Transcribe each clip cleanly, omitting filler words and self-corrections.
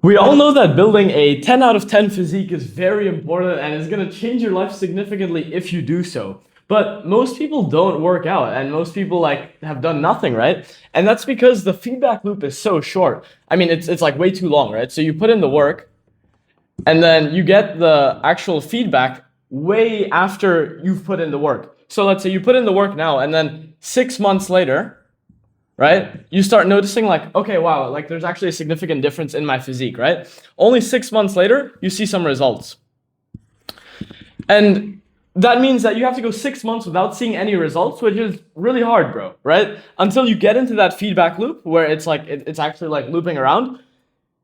We all know that building a 10 out of 10 physique is very important and is going to change your life significantly if you do so. But most people don't work out and most people have done nothing, right? And that's because the feedback loop is so short. I mean, it's like way too long, right? So you put in the work and then you get the actual feedback way after you've put in the work. So let's say you put in the work now and then 6 months later, right? You start noticing okay, wow, there's actually a significant difference in my physique, right? Only 6 months later, you see some results. And that means that you have to go 6 months without seeing any results, which is really hard, bro, right? Until you get into that feedback loop where it's it's actually looping around.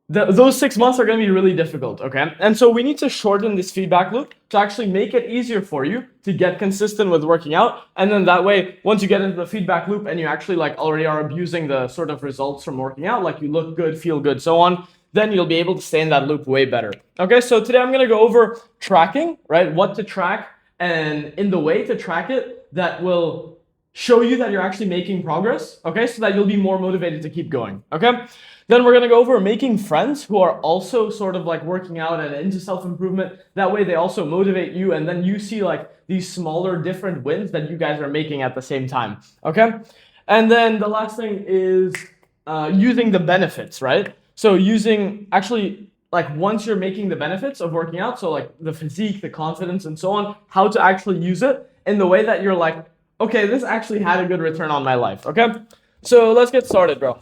Those 6 months are going to be really difficult, okay? And so we need to shorten this feedback loop to actually make it easier for you to get consistent with working out. And then that way, once you get into the feedback loop and you actually already are abusing the sort of results from working out, you look good, feel good, so on, then you'll be able to stay in that loop way better. Okay, so today I'm going to go over tracking, right? What to track and in the way to track it that will show you that you're actually making progress, okay? So that you'll be more motivated to keep going, okay? Then we're going to go over making friends who are also sort of working out and into self-improvement. That way they also motivate you and then you see these smaller different wins that you guys are making at the same time, okay? And then the last thing is using the benefits, right? So using actually once you're making the benefits of working out, so the physique, the confidence and so on, how to actually use it in the way that you're okay, this actually had a good return on my life, okay? So let's get started, bro.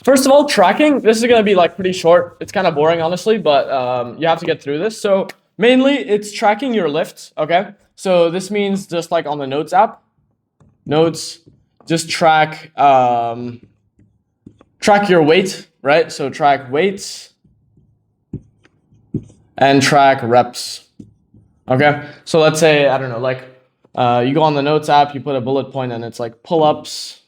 First of all, tracking, this is going to be pretty short. It's kind of boring, honestly, but you have to get through this. So mainly it's tracking your lifts, okay? So this means just on the Notes app, Notes, just track your weight, right? So track weights and track reps, okay? So let's say, I don't know, you go on the Notes app, you put a bullet point and it's pull-ups.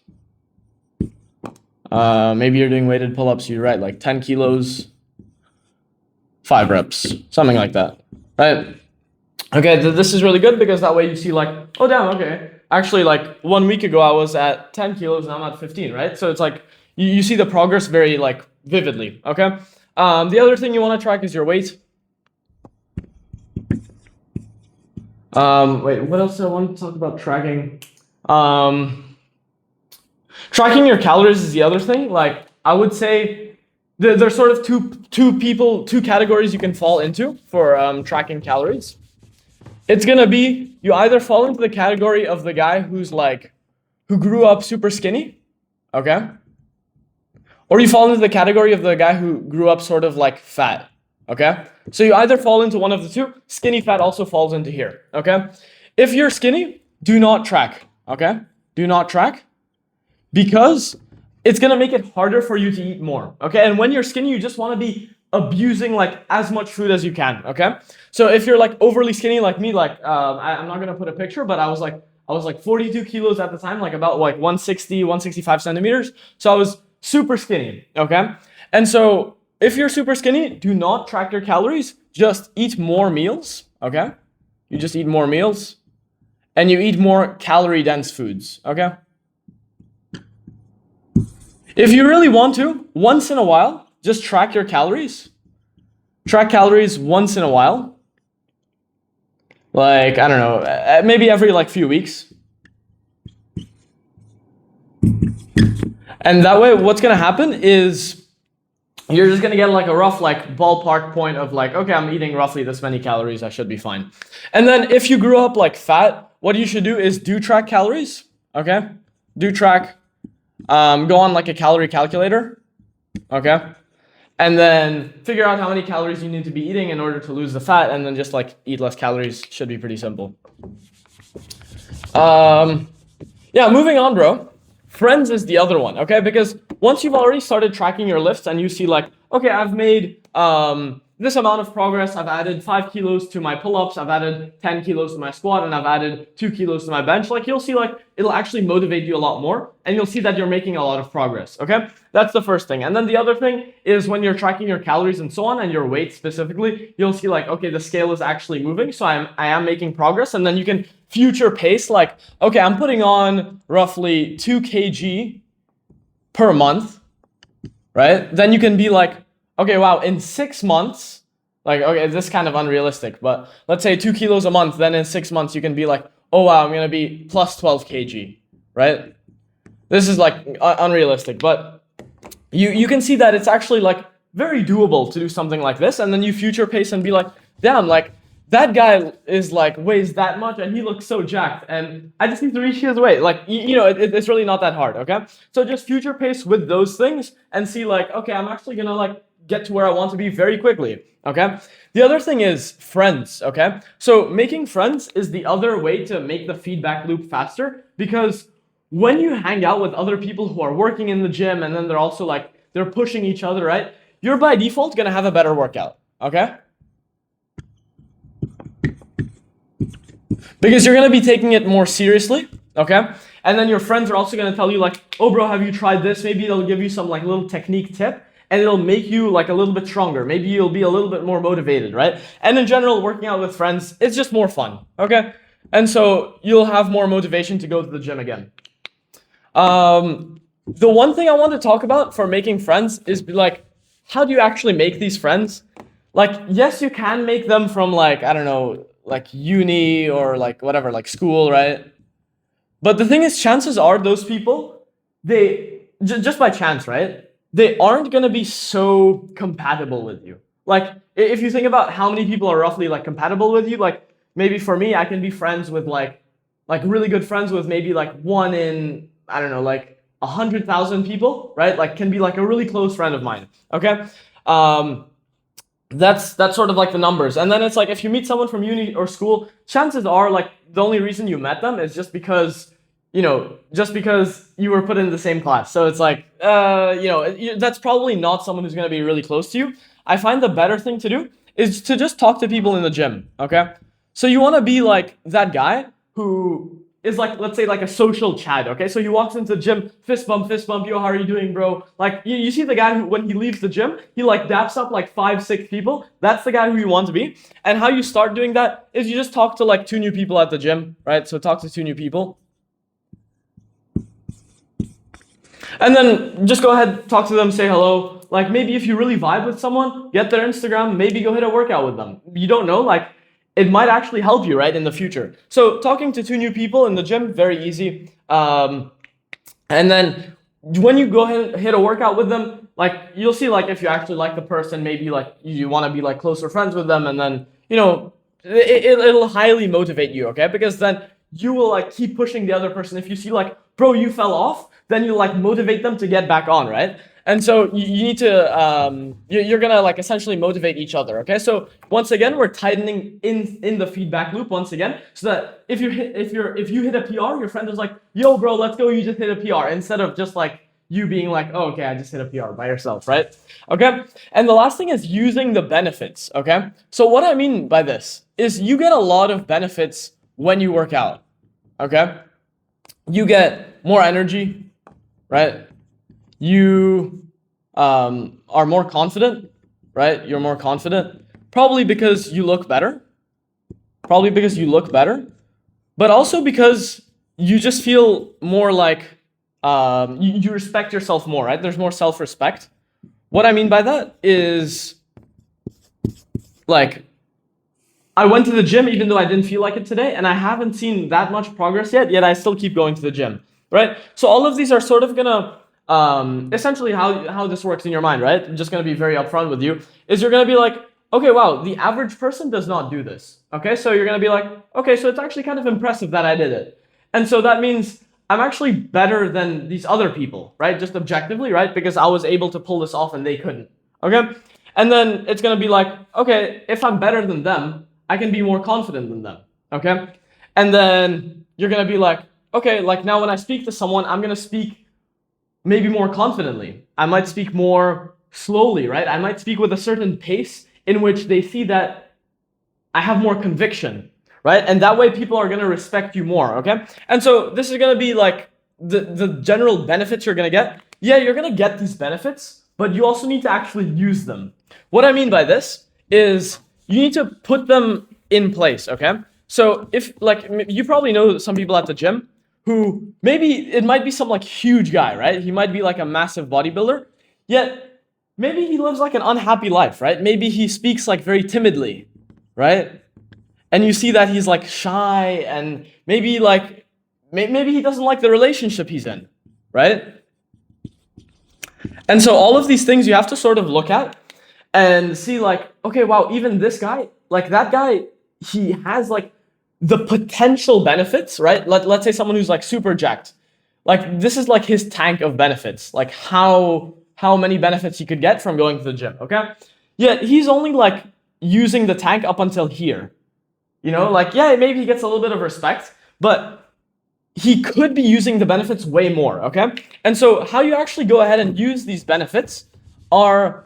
Maybe you're doing weighted pull-ups, you write 10 kilos, 5 reps, something like that, right? Okay, this is really good because that way you see oh damn, okay. Actually 1 week ago I was at 10 kilos and I'm at 15, right? So it's you see the progress very vividly, okay? The other thing you want to track is your weight. Wait, what else do I want to talk about tracking? Tracking your calories is the other thing. I would say there's sort of two categories you can fall into for tracking calories. It's gonna be you either fall into the category of the guy who's who grew up super skinny, okay? Or you fall into the category of the guy who grew up sort of fat, okay? So you either fall into one of the two. Skinny fat also falls into here, okay? If you're skinny, do not track, okay? Do not track. Because it's going to make it harder for you to eat more, okay? And when you're skinny, you just want to be abusing as much food as you can, okay? So if you're overly skinny like me, I'm not going to put a picture, but I was 42 kilos at the time, about 160, 165 centimeters. So I was super skinny, okay? And so if you're super skinny, do not track your calories. Just eat more meals, okay? You just eat more meals and you eat more calorie-dense foods, okay? If you really want to, once in a while, just track your calories. Track calories once in a while. I don't know, maybe every few weeks. And that way, what's going to happen is you're just going to get a rough ballpark point of okay, I'm eating roughly this many calories, I should be fine. And then if you grew up fat, what you should do is do track calories, okay? Do track. Go on a calorie calculator, okay? And then figure out how many calories you need to be eating in order to lose the fat, and then just eat less calories. Should be pretty simple. Yeah, moving on, bro. Friends is the other one, okay? Because once you've already started tracking your lifts and you see okay, I've made this amount of progress, I've added 5 kilos to my pull-ups, I've added 10 kilos to my squat, and I've added 2 kilos to my bench, you'll see it'll actually motivate you a lot more, and you'll see that you're making a lot of progress, okay? That's the first thing. And then the other thing is when you're tracking your calories and so on, and your weight specifically, you'll see okay, the scale is actually moving, so I am making progress, and then you can future pace, okay, I'm putting on roughly 2 kg per month, right? Then you can be okay, wow, in 6 months, like, okay, this is kind of unrealistic, but let's say 2 kilos a month, then in 6 months you can be like, oh wow, I'm gonna be plus 12 kg, right? This is like unrealistic, but you can see that it's actually like very doable to do something like this, and then you future pace and be like, damn, like that guy is like weighs that much and he looks so jacked, and I just need to reach his weight. Like it's really not that hard. Okay, so just future pace with those things and see like, okay, I'm actually gonna like get to where I want to be very quickly. Okay, the other thing is friends. Okay, so making friends is the other way to make the feedback loop faster, because when you hang out with other people who are working in the gym and then they're also like they're pushing each other, right? You're by default gonna have a better workout. Okay, because you're gonna be taking it more seriously. Okay, and then your friends are also gonna tell you like, oh bro, have you tried this? Maybe they'll give you some like little technique tip, and it'll make you like a little bit stronger. Maybe you'll be a little bit more motivated, right? And in general, working out with friends, it's just more fun. Okay, and so you'll have more motivation to go to the gym again. The one thing I want to talk about for making friends is like, how do you actually make these friends? Like, yes, you can make them from like, I don't know, like uni or like whatever, like school, right? But the thing is, chances are those people, they, just by chance, right? They aren't going to be so compatible with you. Like, if you think about how many people are roughly like compatible with you, like maybe for me, I can be friends with like really good friends with maybe like one in, I don't know, like 100,000 people, right? Like can be like a really close friend of mine. Okay. That's sort of like the numbers. And then it's like, if you meet someone from uni or school, chances are like the only reason you met them is just because, just because you were put in the same class. So it's like, that's probably not someone who's going to be really close to you. I find the better thing to do is to just talk to people in the gym. Okay. So you want to be like that guy who is like, let's say like a social Chad, okay? So he walks into the gym, fist bump, yo, how are you doing, bro? Like, you see the guy who, when he leaves the gym, he like daps up like 5-6 people. That's the guy who you want to be. And how you start doing that is you just talk to like 2 new people at the gym, right? So talk to 2 new people. And then just go ahead, talk to them, say hello. Like maybe if you really vibe with someone, get their Instagram, maybe go hit a workout with them. You don't know, like, it might actually help you, right, in the future. So talking to 2 new people in the gym, very easy. And then when you go ahead and hit a workout with them, like you'll see like if you actually like the person, maybe like you want to be like closer friends with them, and then, it'll highly motivate you, okay? Because then you will like keep pushing the other person. If you see like, bro, you fell off, then you like motivate them to get back on, right? And so you need to, you're gonna like essentially motivate each other, okay? So once again, we're tightening in the feedback loop once again, so that if you hit a PR, your friend is like, yo, bro, let's go, you just hit a PR, instead of just like you being like, oh, okay, I just hit a PR by yourself, right? Okay? And the last thing is using the benefits, okay? So what I mean by this is you get a lot of benefits when you work out, okay? You get more energy, right? You are more confident, right? You're more confident, probably because you look better, but also because you just feel more like you respect yourself more, right? There's more self-respect. What I mean by that is, like, I went to the gym even though I didn't feel like it today, and I haven't seen that much progress yet I still keep going to the gym, right? So all of these are sort of gonna essentially how this works in your mind, right? I'm just gonna be very upfront with you, is you're gonna be like, okay, wow, the average person does not do this. Okay, so you're gonna be like, okay, so it's actually kind of impressive that I did it. And so that means I'm actually better than these other people, right? Just objectively, right? Because I was able to pull this off and they couldn't. Okay? And then it's gonna be like, okay, if I'm better than them, I can be more confident than them. Okay? And then you're gonna be like, okay, like now when I speak to someone, I'm gonna speak maybe more confidently. I might speak more slowly, right? I might speak with a certain pace in which they see that I have more conviction, right? And that way people are gonna respect you more, okay? And so this is gonna be like the general benefits you're gonna get. Yeah, you're gonna get these benefits, but you also need to actually use them. What I mean by this is you need to put them in place, okay? So if, like, you probably know some people at the gym who maybe it might be some like huge guy, right? He might be like a massive bodybuilder, yet maybe he lives like an unhappy life, right? Maybe he speaks like very timidly, right? And you see that he's like shy, and maybe like maybe he doesn't like the relationship he's in, right? And so all of these things you have to sort of look at and see like, okay, wow, even this guy, like that guy, he has like the potential benefits, right? Let's say someone who's like super jacked. Like this is like his tank of benefits, like how many benefits he could get from going to the gym, okay? Yet he's only like using the tank up until here. You know, like yeah, maybe he gets a little bit of respect, but he could be using the benefits way more, okay? And so how you actually go ahead and use these benefits are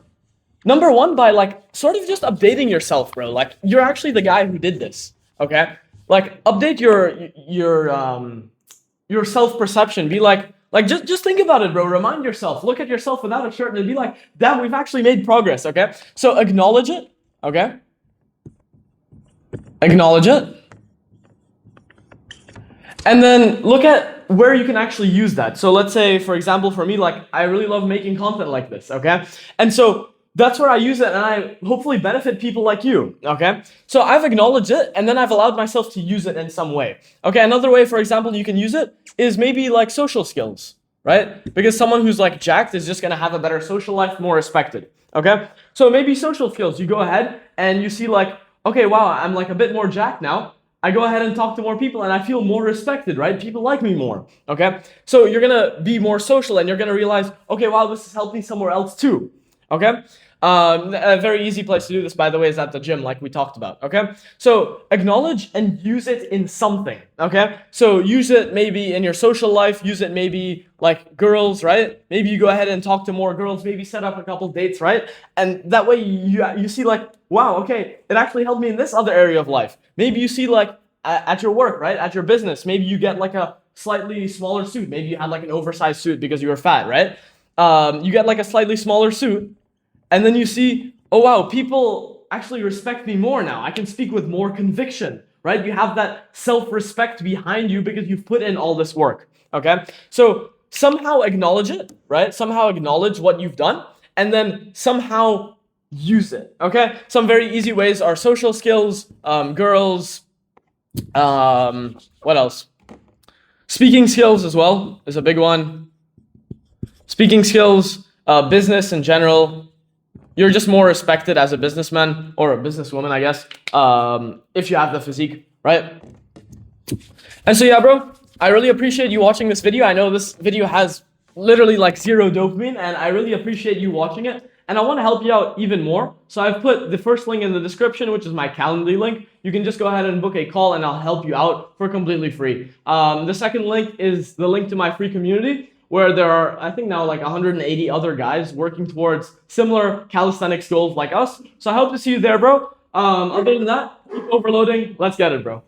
number one, by like sort of just updating yourself, bro. Like you're actually the guy who did this, okay? Like update your self-perception. Be like just think about it, bro. Remind yourself. Look at yourself without a shirt and be like, damn, we've actually made progress, okay? So acknowledge it, okay? Acknowledge it. And then look at where you can actually use that. So let's say, for example, for me, like I really love making content like this, okay? And so that's where I use it, and I hopefully benefit people like you, okay? So I've acknowledged it, and then I've allowed myself to use it in some way. Okay, another way, for example, you can use it is maybe like social skills, right? Because someone who's like jacked is just gonna have a better social life, more respected, okay? So maybe social skills, you go ahead and you see like, okay, wow, I'm like a bit more jacked now. I go ahead and talk to more people and I feel more respected, right? People like me more, okay? So you're gonna be more social and you're gonna realize, okay, wow, this has helped me somewhere else too, okay? A very easy place to do this, by the way, is at the gym, like we talked about, okay? So acknowledge and use it in something, okay? So use it maybe in your social life, use it maybe like girls, right? Maybe you go ahead and talk to more girls, maybe set up a couple dates, right? And that way you see like, wow, okay, it actually helped me in this other area of life. Maybe you see like at your work, right? At your business, maybe you get like a slightly smaller suit. Maybe you had like an oversized suit because you were fat, right? You get like a slightly smaller suit. And then you see, oh wow, people actually respect me more now. I can speak with more conviction, right? You have that self-respect behind you because you've put in all this work, okay? So somehow acknowledge it, right? Somehow acknowledge what you've done, and then somehow use it, okay? Some very easy ways are social skills, girls, what else? Speaking skills as well is a big one. Speaking skills, business in general. You're just more respected as a businessman or a businesswoman, I guess, if you have the physique, right? And so yeah, bro, I really appreciate you watching this video. I know this video has literally like zero dopamine, and I really appreciate you watching it. And I want to help you out even more. So I've put the first link in the description, which is my Calendly link. You can just go ahead and book a call and I'll help you out for completely free. The second link is the link to my free community, where there are, I think now, like 180 other guys working towards similar calisthenics goals like us. So I hope to see you there, bro. Other than that, keep overloading. Let's get it, bro.